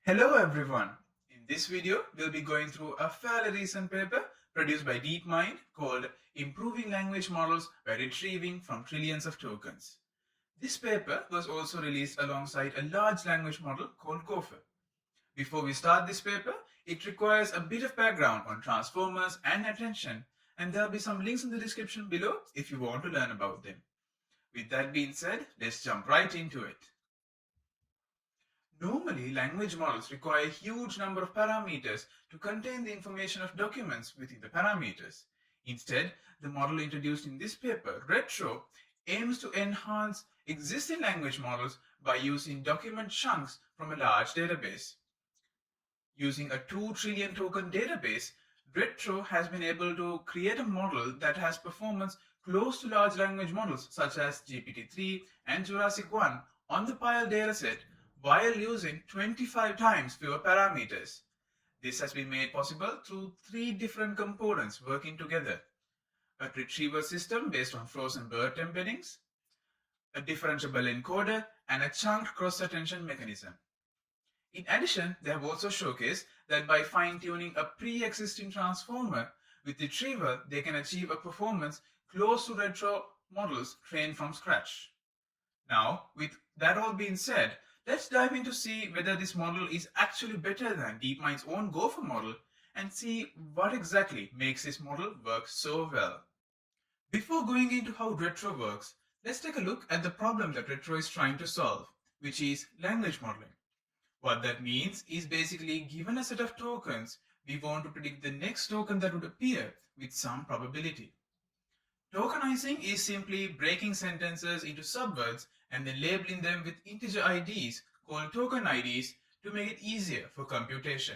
Hello everyone. In this video, we'll be going through a fairly recent paper produced by DeepMind called Improving Language Models by Retrieving from Trillions of Tokens. This paper was also released alongside a large language model called Gopher. Before we start this paper, it requires a bit of background on transformers and attention, and there'll be some links in the description below if you want to learn about them. With that being said, let's jump right into it. Normally, language models require a huge number of parameters to contain the information of documents within the parameters. Instead, the model introduced in this paper, Retro, aims to enhance existing language models by using document chunks from a large database. Using a 2 trillion token database, Retro has been able to create a model that has performance close to large language models such as GPT-3 and Jurassic 1 on the pile dataset while using 25 times fewer parameters. This has been made possible through 3 different components working together: a retrieval system based on frozen BERT embeddings, a differentiable encoder, and a chunked cross-attention mechanism. In addition, they have also showcased that by fine-tuning a pre-existing transformer with retrieval, they can achieve a performance close to retro models trained from scratch. Now, with that all being said, let's dive in to see whether this model is actually better than DeepMind's own Gopher model and see what exactly makes this model work so well. Before going into how Retro works, let's take a look at the problem that Retro is trying to solve, which is language modeling. What that means is basically, given a set of tokens, we want to predict the next token that would appear with some probability. Tokenizing is simply breaking sentences into subwords and then labeling them with integer IDs called token IDs to make it easier for computation.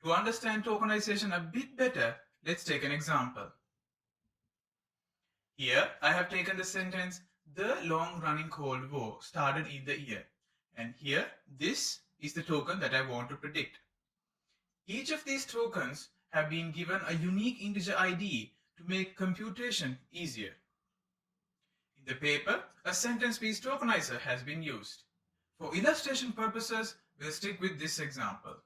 To understand tokenization a bit better, let's take an example. Here, I have taken the sentence, "The long-running Cold War started in the year." And here, this is the token that I want to predict. Each of these tokens have been given a unique integer ID to make computation easier. In the paper, a sentence-based tokenizer has been used. For illustration purposes, we'll stick with this example.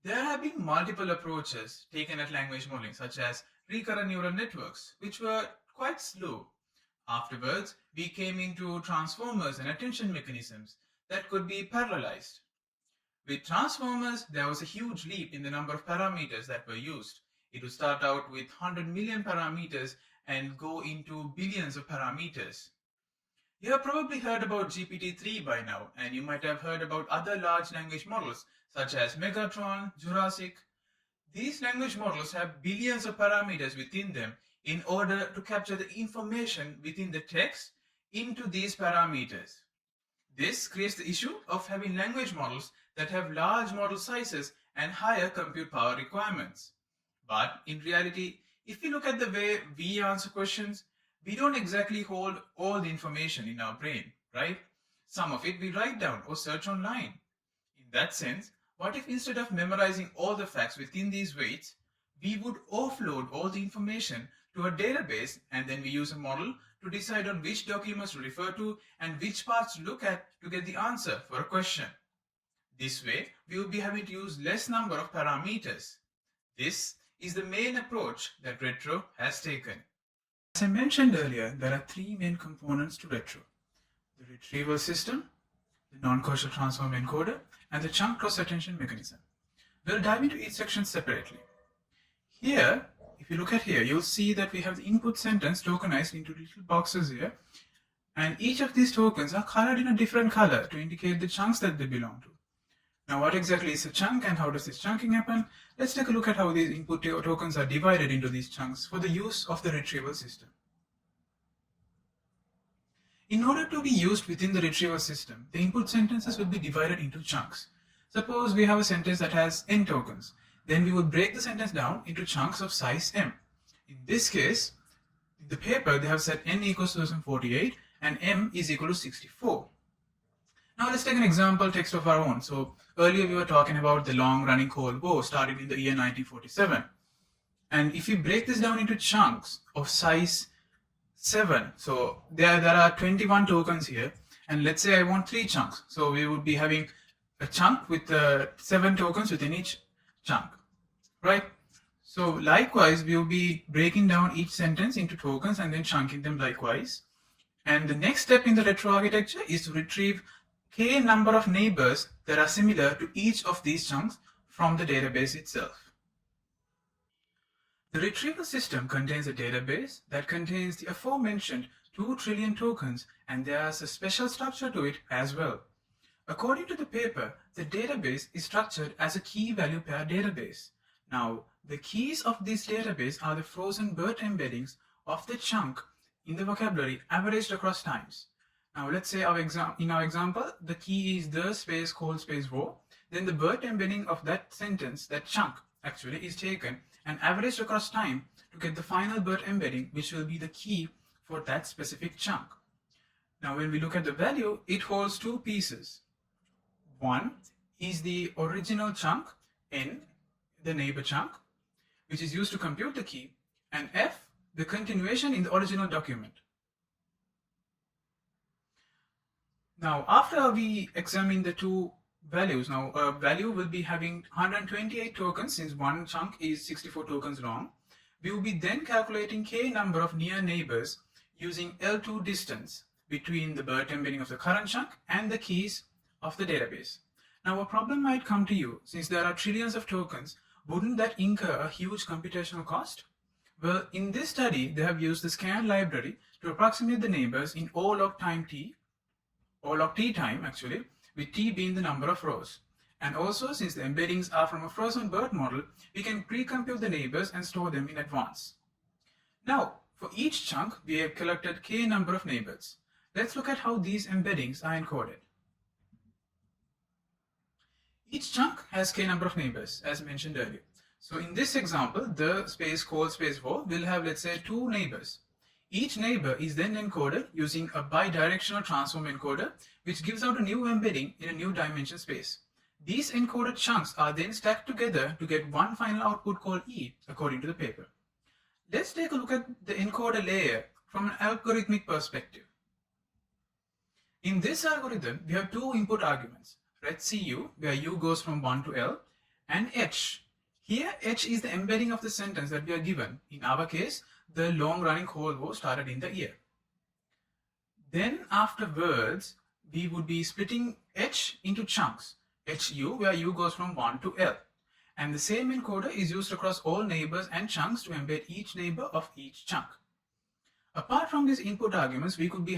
There have been multiple approaches taken at language modeling, such as recurrent neural networks, which were quite slow. Afterwards, we came into transformers and attention mechanisms that could be parallelized. With transformers, there was a huge leap in the number of parameters that were used. It would start out with 100 million parameters and go into billions of parameters. You have probably heard about GPT-3 by now, and you might have heard about other large language models such as Megatron, Jurassic. These language models have billions of parameters within them in order to capture the information within the text into these parameters. This creates the issue of having language models that have large model sizes and higher compute power requirements. But in reality, if we look at the way we answer questions, we don't exactly hold all the information in our brain, right? Some of it we write down or search online. In that sense, what if instead of memorizing all the facts within these weights, we would offload all the information to a database and then we use a model to decide on which documents to refer to and which parts to look at to get the answer for a question. This way, we would be having to use less number of parameters. This is the main approach that Retro has taken. As I mentioned earlier, there are 3 main components to Retro: the retrieval system, the non-causal transform encoder, and the chunk cross-attention mechanism. We'll dive into each section separately. Here, if you look at here, you'll see that we have the input sentence tokenized into little boxes here, and each of these tokens are colored in a different color to indicate the chunks that they belong to. Now, what exactly is a chunk and how does this chunking happen? Let's take a look at how these input tokens are divided into these chunks for the use of the retrieval system. In order to be used within the retrieval system, the input sentences will be divided into chunks. Suppose we have a sentence that has n tokens. Then we would break the sentence down into chunks of size m. In this case, in the paper, they have set n equals 2048 and m is equal to 64. Now let's take an example text of our own. So earlier we were talking about the long-running Cold War starting in the year 1947. And if we break this down into chunks of size 7, so there are 21 tokens here, And let's say I want 3 chunks. So we would be having a chunk with 7 tokens within each chunk, right? So likewise, we will be breaking down each sentence into tokens and then chunking them likewise. And the next step in the retro architecture is to retrieve k number of neighbors that are similar to each of these chunks from the database itself. The retrieval system contains a database that contains the aforementioned 2 trillion tokens, and there's a special structure to it as well. According to the paper, the database is structured as a key value pair database. Now, the keys of this database are the frozen BERT embeddings of the chunk in the vocabulary averaged across times. Now, let's say in our example, the key is the space cold space war. Then the BERT embedding of that sentence, that chunk actually, is taken and averaged across time to get the final BERT embedding, which will be the key for that specific chunk. Now, when we look at the value, it holds 2 pieces. One is the original chunk, N, the neighbor chunk, which is used to compute the key, and F, the continuation in the original document. Now, after we examine the 2 values, now a value will be having 128 tokens since one chunk is 64 tokens long. We will be then calculating k number of near neighbors using L2 distance between the BERT embedding of the current chunk and the keys of the database. Now, a problem might come to you, since there are trillions of tokens, wouldn't that incur a huge computational cost? Well, in this study, they have used the scan library to approximate the neighbors in O log time t, O log t time actually, with t being the number of rows. And also, since the embeddings are from a frozen BERT model, we can pre-compute the neighbors and store them in advance. Now, for each chunk, we have collected k number of neighbors. Let's look at how these embeddings are encoded. Each chunk has k number of neighbors, as mentioned earlier. So in this example, the space cold space war will have, let's say, 2 neighbors. Each neighbor is then encoded using a bidirectional transform encoder, which gives out a new embedding in a new dimension space. These encoded chunks are then stacked together to get one final output called E, according to the paper. Let's take a look at the encoder layer from an algorithmic perspective. In this algorithm, we have 2 input arguments. Ret-cu, where u goes from 1 to L, and h. Here, h is the embedding of the sentence that we are given. In our case, the long-running Cold War started in the year. Then, afterwards, we would be splitting h into chunks. hu, where u goes from 1 to L. And the same encoder is used across all neighbors and chunks to embed each neighbor of each chunk. Apart from these input arguments, we would be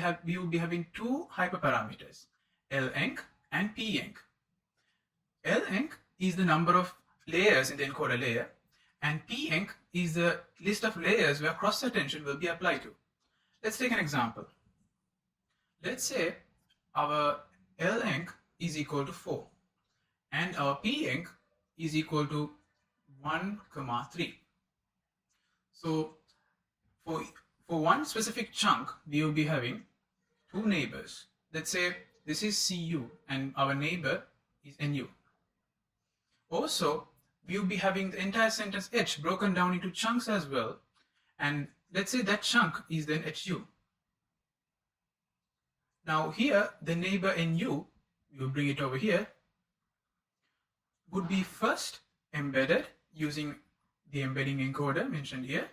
having 2 hyperparameters, lenc and penc. lenc is the number of layers in the encoder layer, and penc is the list of layers where cross attention will be applied to. Let's take an example. Let's say our lenc is equal to 4 and our penc is equal to 1, 3. So for one specific chunk, we will be having 2 neighbors. Let's say this is cu and our neighbor is nu. Also, we will be having the entire sentence h broken down into chunks as well, and let's say that chunk is then hu. Now here, the neighbor nu, we will bring it over here, would be first embedded using the embedding encoder mentioned here,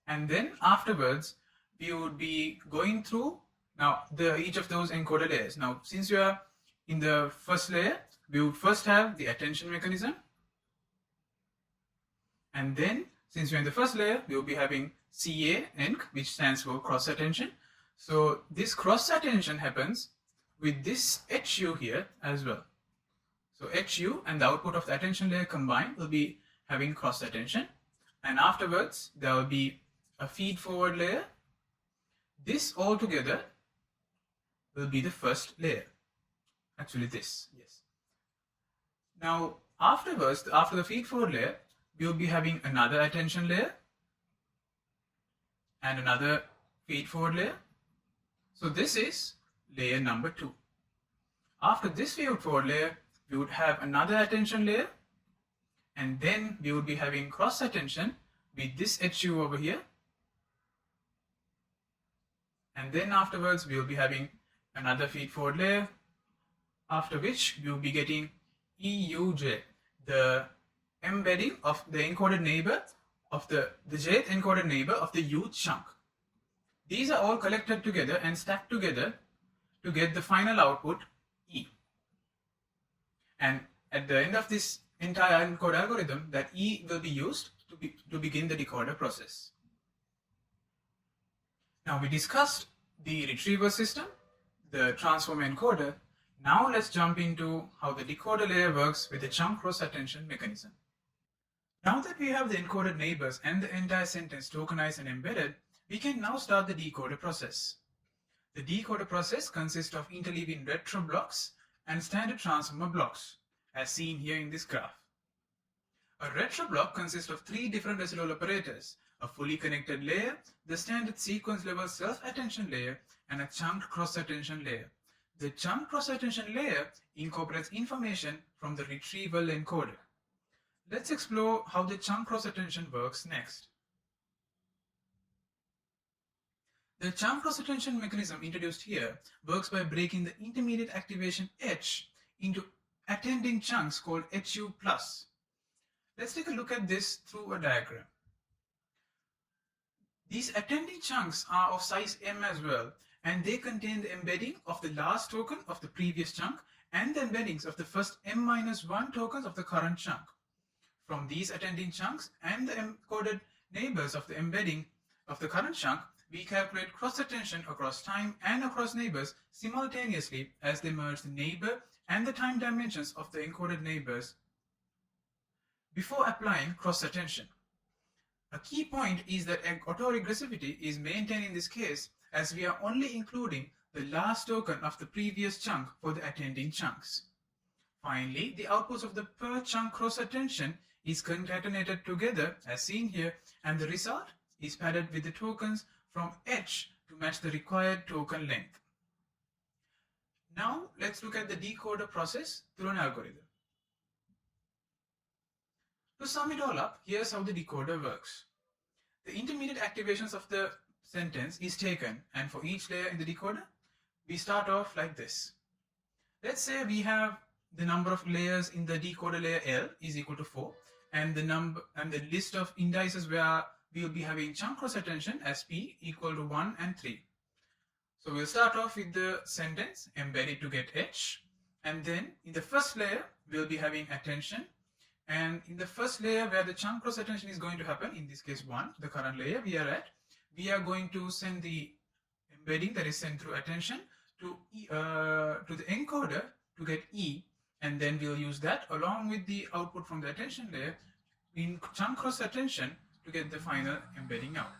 and then afterwards we would be going through now each of those encoder layers. Now, since we are in the first layer, we would first have the attention mechanism, and then since we're in the first layer, we will be having enc, which stands for cross attention. So this cross attention happens with this hu here as well. So hu and the output of the attention layer combined will be having cross attention, and afterwards there will be a feed forward layer. This all together will be the first layer. Actually this, yes. Now afterwards, after the feed forward layer, we will be having another attention layer and another feed forward layer. So this is layer number 2. After this feed forward layer, we would have another attention layer, and then we would be having cross attention with this hu over here, And then afterwards, we'll be having another feed-forward layer, after which we'll be getting EUJ, the embedding of the encoded neighbor of the jth encoded neighbor of the U chunk. These are all collected together and stacked together to get the final output E. And at the end of this entire encode algorithm, that E will be used to begin the decoder process. Now we discussed the retrieval system, the transform encoder. Now let's jump into how the decoder layer works with the chunk cross-attention mechanism. Now that we have the encoded neighbors and the entire sentence tokenized and embedded, we can now start the decoder process. The decoder process consists of interleaving retro blocks and standard transformer blocks, as seen here in this graph. A retro block consists of three different residual operators: a fully connected layer, the standard sequence level self-attention layer, and a chunked cross-attention layer. The chunked cross-attention layer incorporates information from the retrieval encoder. Let's explore how the chunk cross-attention works next. The chunk cross-attention mechanism introduced here works by breaking the intermediate activation H into attending chunks called HU+. Let's take a look at this through a diagram. These attending chunks are of size M as well, and they contain the embedding of the last token of the previous chunk and the embeddings of the first M-1 tokens of the current chunk. From these attending chunks and the encoded neighbors of the embedding of the current chunk, we calculate cross-attention across time and across neighbors simultaneously as they merge the neighbor and the time dimensions of the encoded neighbors before applying cross-attention. A key point is that autoregressivity is maintained in this case, as we are only including the last token of the previous chunk for the attending chunks. Finally, the outputs of the per chunk cross-attention is concatenated together as seen here, and the result is padded with the tokens from H to match the required token length. Now let's look at the decoder process through an algorithm. To sum it all up, here's how the decoder works. The intermediate activations of the sentence is taken, and for each layer in the decoder, we start off like this. Let's say we have the number of layers in the decoder layer L is equal to 4, and the list of indices where we will be having chunk cross-attention as P equal to 1 and 3. So we'll start off with the sentence embedded to get H, and then in the first layer we'll be having attention, and in the first layer where the chunk cross-attention is going to happen, in this case 1, the current layer we are at, we are going to send the embedding that is sent through attention to the encoder to get E, and then we'll use that along with the output from the attention layer in chunk cross-attention to get the final embedding out.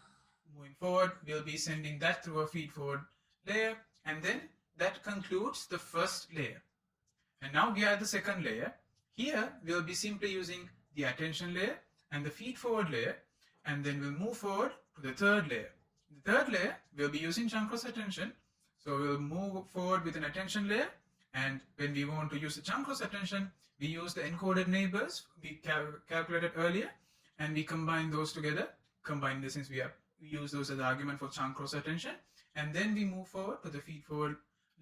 Moving forward, we'll be sending that through a feed-forward layer, and then that concludes the first layer. And now we are at the second layer. Here, we'll be simply using the attention layer and the feed-forward layer, and then we'll move forward to the third layer. The third layer, we'll be using chunk cross-attention. So we'll move forward with an attention layer, and when we want to use the chunk cross-attention, we use the encoded neighbors we calculated earlier, and we combine those together. Combine this since we use those as the argument for chunk cross-attention, and then we move forward to the feed-forward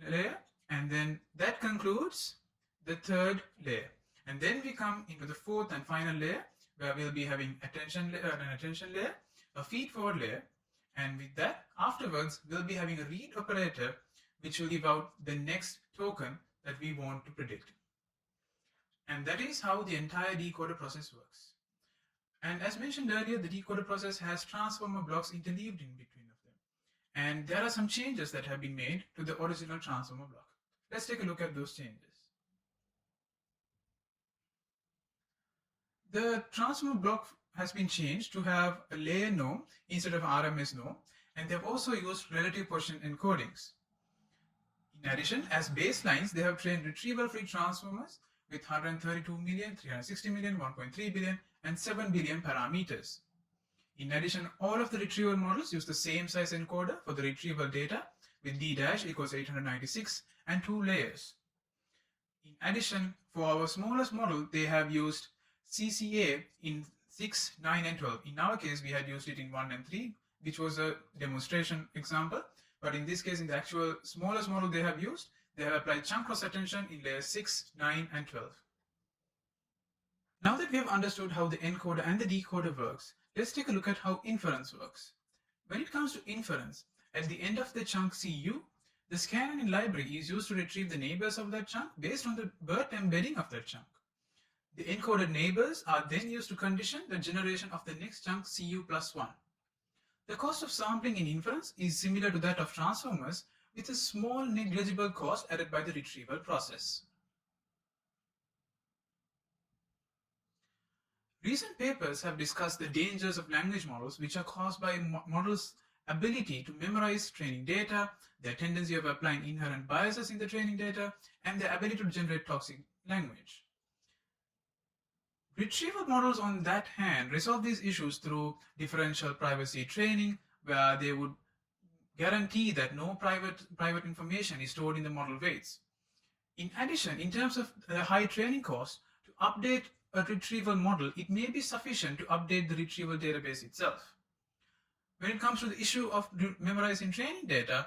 layer, and then that concludes the third layer. And then we come into the fourth and final layer, where we'll be having an attention layer, a feed-forward layer, and with that, afterwards, we'll be having a read operator, which will give out the next token that we want to predict. And that is how the entire decoder process works. And as mentioned earlier, the decoder process has transformer blocks interleaved in between of them. And there are some changes that have been made to the original transformer block. Let's take a look at those changes. The transformer block has been changed to have a layer norm instead of RMS norm, and they've also used relative position encodings. In addition, as baselines, they have trained retrieval-free transformers with 132 million, 360 million, 1.3 billion, and 7 billion parameters. In addition, all of the retrieval models use the same size encoder for the retrieval data with D' equals 896 and 2 layers. In addition, for our smallest model, they have used CCA in 6, 9, and 12. In our case, we had used it in 1 and 3, which was a demonstration example. but in this case, in the actual smallest model they have used, they have applied chunk cross attention in layers 6, 9, and 12. Now that we have understood how the encoder and the decoder works, let's take a look at how inference works. When it comes to inference, at the end of the chunk CU, the scanning library is used to retrieve the neighbors of that chunk based on the BERT embedding of that chunk. The encoded neighbors are then used to condition the generation of the next chunk CU plus 1. The cost of sampling in inference is similar to that of transformers, with a small negligible cost added by the retrieval process. Recent papers have discussed the dangers of language models, which are caused by models' ability to memorize training data, their tendency of applying inherent biases in the training data, and their ability to generate toxic language. Retrieval models, on that hand, resolve these issues through differential privacy training, where they would guarantee that no private information is stored in the model weights. In addition, in terms of the high training cost, to update a retrieval model, it may be sufficient to update the retrieval database itself. When it comes to the issue of memorizing training data,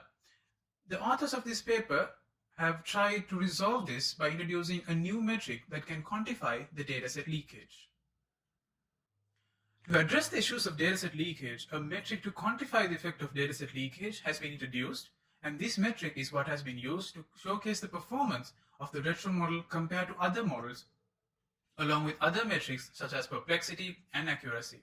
the authors of this paper have tried to resolve this by introducing a new metric that can quantify the dataset leakage. To address the issues of dataset leakage, a metric to quantify the effect of dataset leakage has been introduced, and this metric is what has been used to showcase the performance of the retro model compared to other models, along with other metrics such as perplexity and accuracy.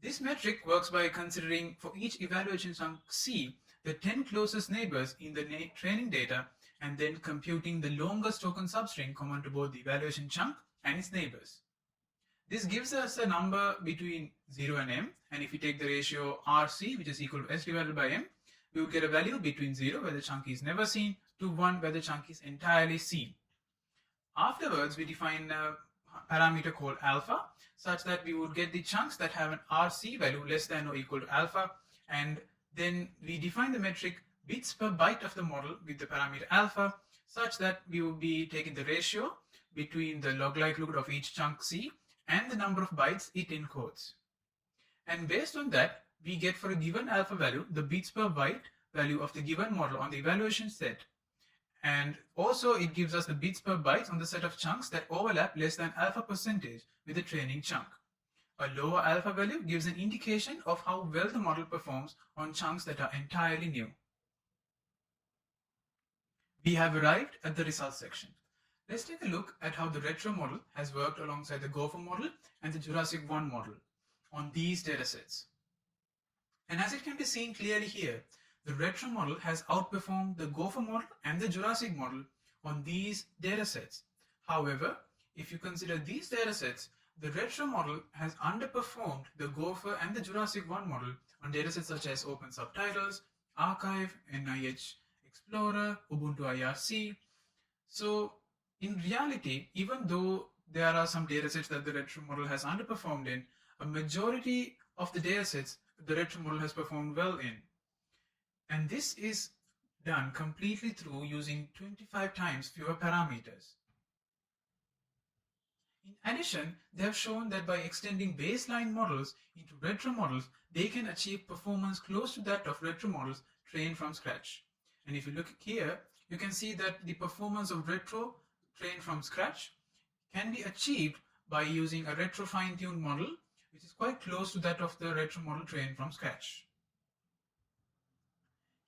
This metric works by considering for each evaluation chunk C the 10 closest neighbors in the training data and then computing the longest token substring common to both the evaluation chunk and its neighbors. This gives us a number between 0 and m, and if we take the ratio RC, which is equal to S divided by m, we will get a value between 0 where the chunk is never seen to 1 where the chunk is entirely seen. Afterwards, we define a parameter called alpha, such that we would get the chunks that have an RC value less than or equal to alpha, and then we define the metric bits per byte of the model with the parameter alpha, such that we will be taking the ratio between the log likelihood of each chunk C and the number of bytes it encodes. And based on that, we get for a given alpha value the bits per byte value of the given model on the evaluation set. And also it gives us the bits per byte on the set of chunks that overlap less than alpha percentage with the training chunk. A lower alpha value gives an indication of how well the model performs on chunks that are entirely new. We have arrived at the results section. Let's take a look at how the retro model has worked alongside the Gopher model and the Jurassic 1 model on these datasets. And as it can be seen clearly here, the retro model has outperformed the Gopher model and the Jurassic model on these datasets. However, if you consider these datasets, the retro model has underperformed the Gopher and the Jurassic 1 model on datasets such as Open Subtitles, Archive, NIH Explorer, Ubuntu IRC. So in reality, even though there are some datasets that the retro model has underperformed in, a majority of the datasets the retro model has performed well in. And this is done completely through using 25 times fewer parameters. In addition, they have shown that by extending baseline models into retro models, they can achieve performance close to that of retro models trained from scratch. And if you look here, you can see that the performance of retro trained from scratch can be achieved by using a retro fine-tuned model, which is quite close to that of the retro model trained from scratch.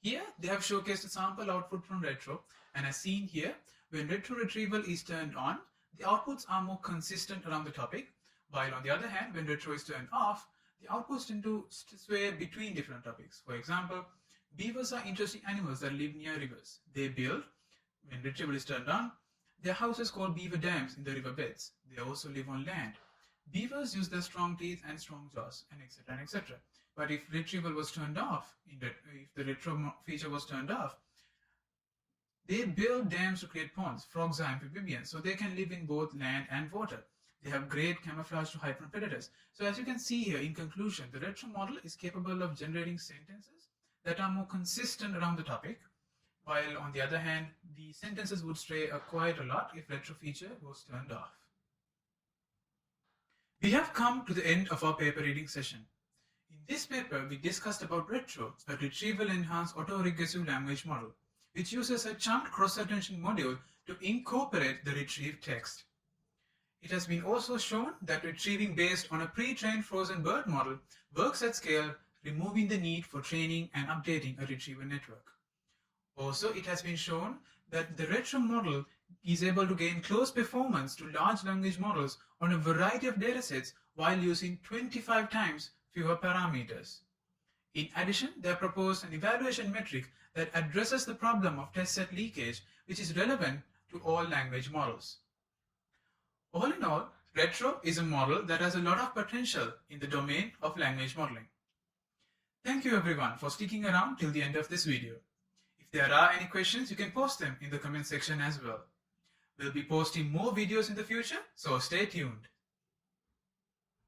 Here, they have showcased a sample output from retro, and as seen here, when retro retrieval is turned on, the outputs are more consistent around the topic, while on the other hand, when retro is turned off, the outputs tend to sway between different topics. For example, beavers are interesting animals that live near rivers. They build, when retrieval is turned on, their houses called beaver dams in the riverbeds. They also live on land. Beavers use their strong teeth and strong jaws, and etc. and etc. But if retrieval was turned off, if the retro feature was turned off, they build dams to create ponds. Frogs are amphibians, so they can live in both land and water. They have great camouflage to hide from predators. So as you can see here, in conclusion, the retro model is capable of generating sentences that are more consistent around the topic, while on the other hand, the sentences would stray quite a lot if retro feature was turned off. We have come to the end of our paper reading session. In this paper, we discussed about Retro, a retrieval enhanced autoregressive language model, which uses a chunked cross-attention module to incorporate the retrieved text. It has been also shown that retrieving based on a pre-trained frozen bird model works at scale, removing the need for training and updating a retrieval network. Also, it has been shown that the retro model is able to gain close performance to large language models on a variety of datasets while using 25 times fewer parameters. In addition, they proposed an evaluation metric that addresses the problem of test set leakage, which is relevant to all language models. All in all, Retro is a model that has a lot of potential in the domain of language modeling. Thank you everyone for sticking around till the end of this video. If there are any questions, you can post them in the comment section as well. We'll be posting more videos in the future, so stay tuned.